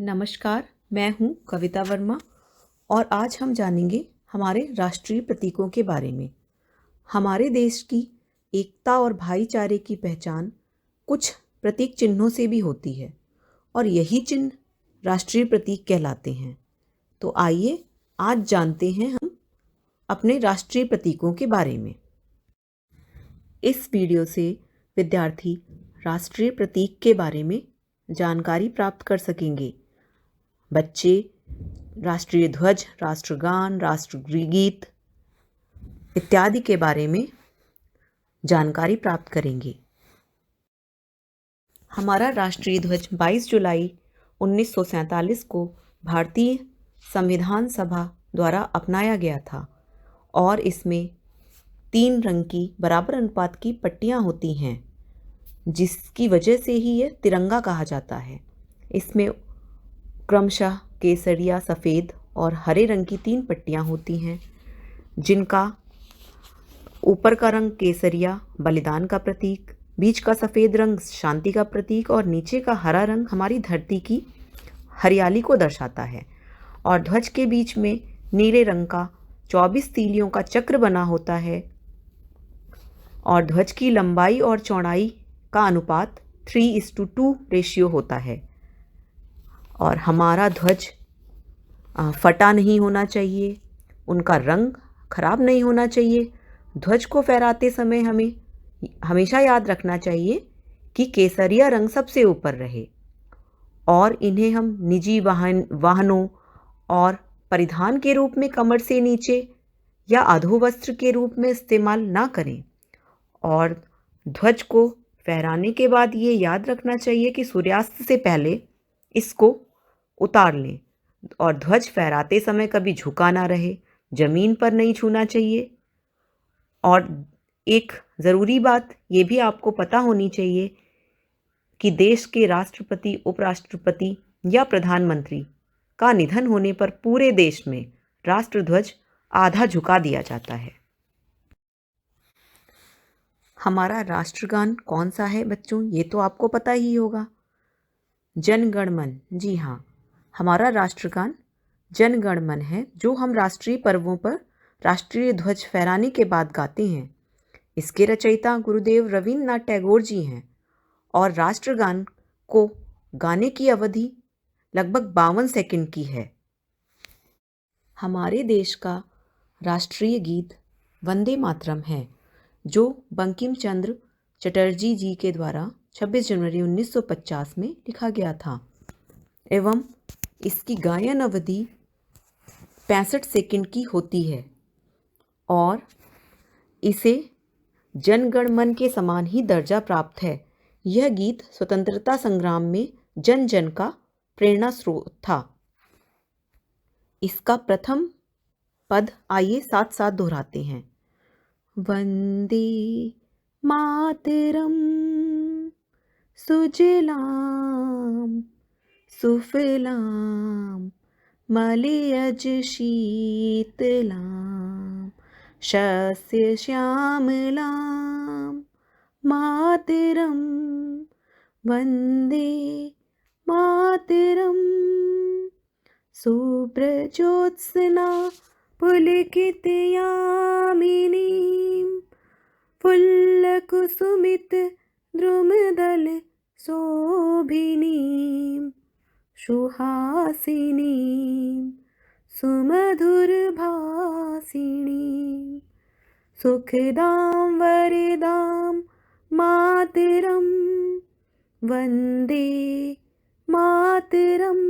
नमस्कार, मैं हूँ कविता वर्मा और आज हम जानेंगे हमारे राष्ट्रीय प्रतीकों के बारे में। हमारे देश की एकता और भाईचारे की पहचान कुछ प्रतीक चिन्हों से भी होती है और यही चिन्ह राष्ट्रीय प्रतीक कहलाते हैं। तो आइए आज जानते हैं हम अपने राष्ट्रीय प्रतीकों के बारे में। इस वीडियो से विद्यार्थी राष्ट्रीय प्रतीक के बारे में जानकारी प्राप्त कर सकेंगे। बच्चे राष्ट्रीय ध्वज, राष्ट्रगान, राष्ट्रगीत इत्यादि के बारे में जानकारी प्राप्त करेंगे। हमारा राष्ट्रीय ध्वज 22 जुलाई 1947 को भारतीय संविधान सभा द्वारा अपनाया गया था और इसमें 3 रंग की बराबर अनुपात की पट्टियाँ होती हैं, जिसकी वजह से ही यह तिरंगा कहा जाता है। इसमें क्रमशः केसरिया, सफ़ेद और हरे रंग की 3 पट्टियाँ होती हैं, जिनका ऊपर का रंग केसरिया बलिदान का प्रतीक, बीच का सफ़ेद रंग शांति का प्रतीक और नीचे का हरा रंग हमारी धरती की हरियाली को दर्शाता है। और ध्वज के बीच में नीले रंग का 24 तीलियों का चक्र बना होता है और ध्वज की लंबाई और चौड़ाई का अनुपात 3:2 रेशियो होता है। और हमारा ध्वज फटा नहीं होना चाहिए, उनका रंग खराब नहीं होना चाहिए। ध्वज को फहराते समय हमें हमेशा याद रखना चाहिए कि केसरिया रंग सबसे ऊपर रहे और इन्हें हम निजी वाहनों और परिधान के रूप में कमर से नीचे या अधोवस्त्र के रूप में इस्तेमाल ना करें। और ध्वज को फहराने के बाद ये याद रखना चाहिए कि सूर्यास्त से पहले इसको उतार लें और ध्वज फहराते समय कभी झुका ना रहे, ज़मीन पर नहीं छूना चाहिए। और एक ज़रूरी बात ये भी आपको पता होनी चाहिए कि देश के राष्ट्रपति, उपराष्ट्रपति या प्रधानमंत्री का निधन होने पर पूरे देश में राष्ट्रध्वज आधा झुका दिया जाता है। हमारा राष्ट्रगान कौन सा है बच्चों, ये तो आपको पता ही होगा, जन गण मन। जी हाँ, हमारा राष्ट्रगान जन गण मन है, जो हम राष्ट्रीय पर्वों पर राष्ट्रीय ध्वज फहराने के बाद गाते हैं। इसके रचयिता गुरुदेव रवींद्रनाथ टैगोर जी हैं और राष्ट्रगान को गाने की अवधि लगभग 52 सेकंड की है। हमारे देश का राष्ट्रीय गीत वंदे मातरम है, जो बंकिम चंद्र चटर्जी जी के द्वारा 26 जनवरी 1950 में लिखा गया था एवं इसकी गायन अवधि 65 सेकंड की होती है और इसे जन गण मन के समान ही दर्जा प्राप्त है। यह गीत स्वतंत्रता संग्राम में जन जन का प्रेरणा स्रोत था। इसका प्रथम पद आइए साथ साथ दोहराते हैं। वंदे मातरम सुजलाम सुफलाम मलयज शीतलाम शस्य श्यामलाम मातरम वंदे मातरम। सुब्रजोत्सना पुलकित यामिनीं फुल्लकुसुमित द्रुमदल शोभिनीं सुहासिनीं सुमधुर भासिनीं सुखदां वरदां मातरं वंदे मातरं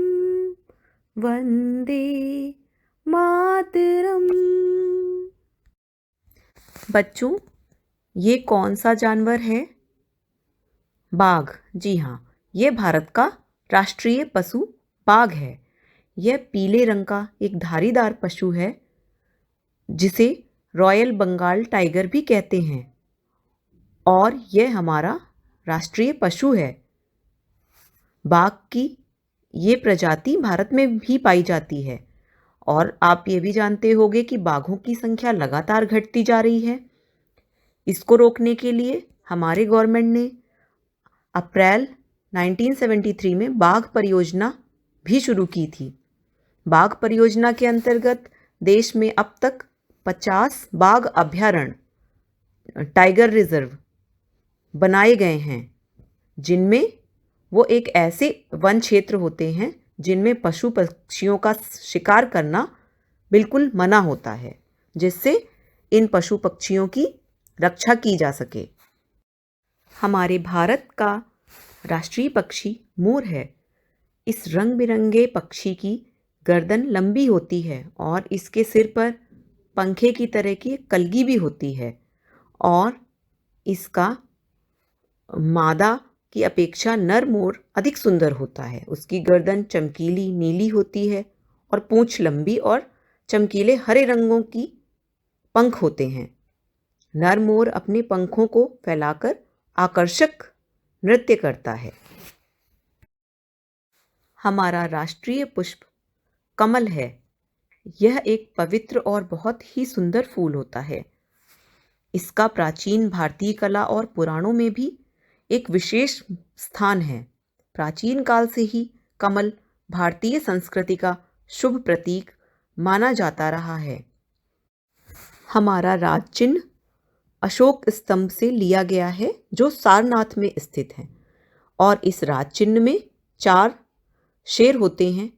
वंदे मातरम। बच्चों, ये कौन सा जानवर है? बाघ। जी हाँ, ये भारत का राष्ट्रीय पशु बाघ है। यह पीले रंग का एक धारीदार पशु है, जिसे रॉयल बंगाल टाइगर भी कहते हैं और यह हमारा राष्ट्रीय पशु है। बाघ की ये प्रजाति भारत में भी पाई जाती है और आप ये भी जानते होंगे कि बाघों की संख्या लगातार घटती जा रही है। इसको रोकने के लिए हमारे गवर्नमेंट ने अप्रैल 1973 में बाघ परियोजना भी शुरू की थी। बाघ परियोजना के अंतर्गत देश में अब तक 50 बाघ अभयारण्य टाइगर रिजर्व बनाए गए हैं, जिनमें वो एक ऐसे वन क्षेत्र होते हैं जिनमें पशु पक्षियों का शिकार करना बिल्कुल मना होता है, जिससे इन पशु पक्षियों की रक्षा की जा सके। हमारे भारत का राष्ट्रीय पक्षी मोर है। इस रंग बिरंगे पक्षी की गर्दन लंबी होती है और इसके सिर पर पंखे की तरह की कलगी भी होती है, और इसका मादा की अपेक्षा नर मोर अधिक सुंदर होता है। उसकी गर्दन चमकीली नीली होती है और पूंछ लंबी और चमकीले हरे रंगों की पंख होते हैं। नर मोर अपने पंखों को फैलाकर आकर्षक नृत्य करता है। हमारा राष्ट्रीय पुष्प कमल है। यह एक पवित्र और बहुत ही सुंदर फूल होता है। इसका प्राचीन भारतीय कला और पुराणों में भी एक विशेष स्थान है। प्राचीन काल से ही कमल भारतीय संस्कृति का शुभ प्रतीक माना जाता रहा है। हमारा राज चिन्ह अशोक स्तंभ से लिया गया है, जो सारनाथ में स्थित है, और इस राज चिन्ह में 4 शेर होते हैं,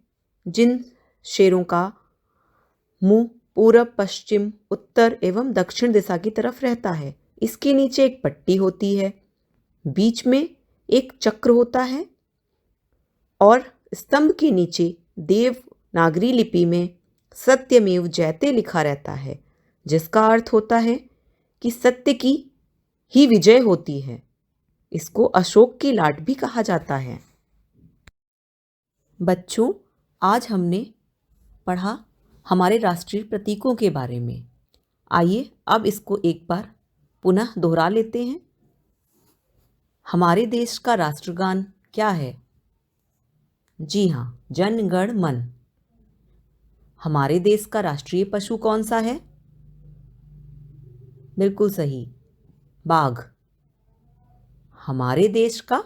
जिन शेरों का मुंह पूरब, पश्चिम, उत्तर एवं दक्षिण दिशा की तरफ रहता है। इसके नीचे एक पट्टी होती है, बीच में एक चक्र होता है, और स्तंभ के नीचे देवनागरी लिपि में सत्यमेव जयते लिखा रहता है, जिसका अर्थ होता है कि सत्य की ही विजय होती है। इसको अशोक की लाट भी कहा जाता है। बच्चों, आज हमने पढ़ा हमारे राष्ट्रीय प्रतीकों के बारे में। आइए अब इसको एक बार पुनः दोहरा लेते हैं। हमारे देश का राष्ट्रगान क्या है? जी हाँ, जन गण मन। हमारे देश का राष्ट्रीय पशु कौन सा है? बिल्कुल सही, बाघ। हमारे देश का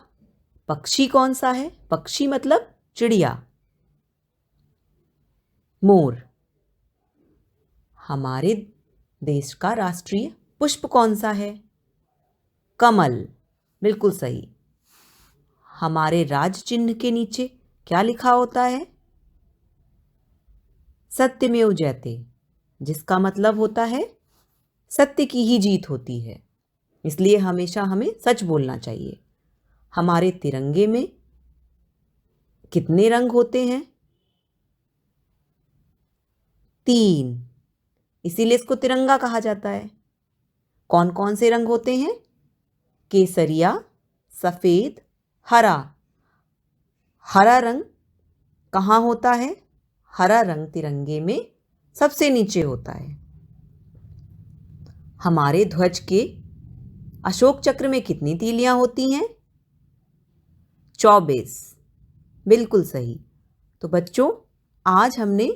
पक्षी कौन सा है? पक्षी मतलब चिड़िया, मोर। हमारे देश का राष्ट्रीय पुष्प कौन सा है? कमल, बिल्कुल सही। हमारे राज चिन्ह के नीचे क्या लिखा होता है? सत्यमेव जयते, जिसका मतलब होता है सत्य की ही जीत होती है, इसलिए हमेशा हमें सच बोलना चाहिए। हमारे तिरंगे में कितने रंग होते हैं? 3, इसीलिए इसको तिरंगा कहा जाता है। कौन कौन से रंग होते हैं? केसरिया, सफ़ेद, हरा। हरा रंग कहाँ होता है? हरा रंग तिरंगे में सबसे नीचे होता है। हमारे ध्वज के अशोक चक्र में कितनी तीलियां होती हैं? 24, बिल्कुल सही। तो बच्चों, आज हमने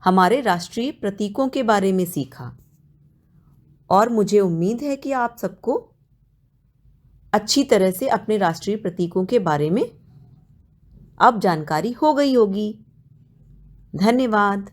हमारे राष्ट्रीय प्रतीकों के बारे में सीखा, और मुझे उम्मीद है कि आप सबको अच्छी तरह से अपने राष्ट्रीय प्रतीकों के बारे में अब जानकारी हो गई होगी। धन्यवाद।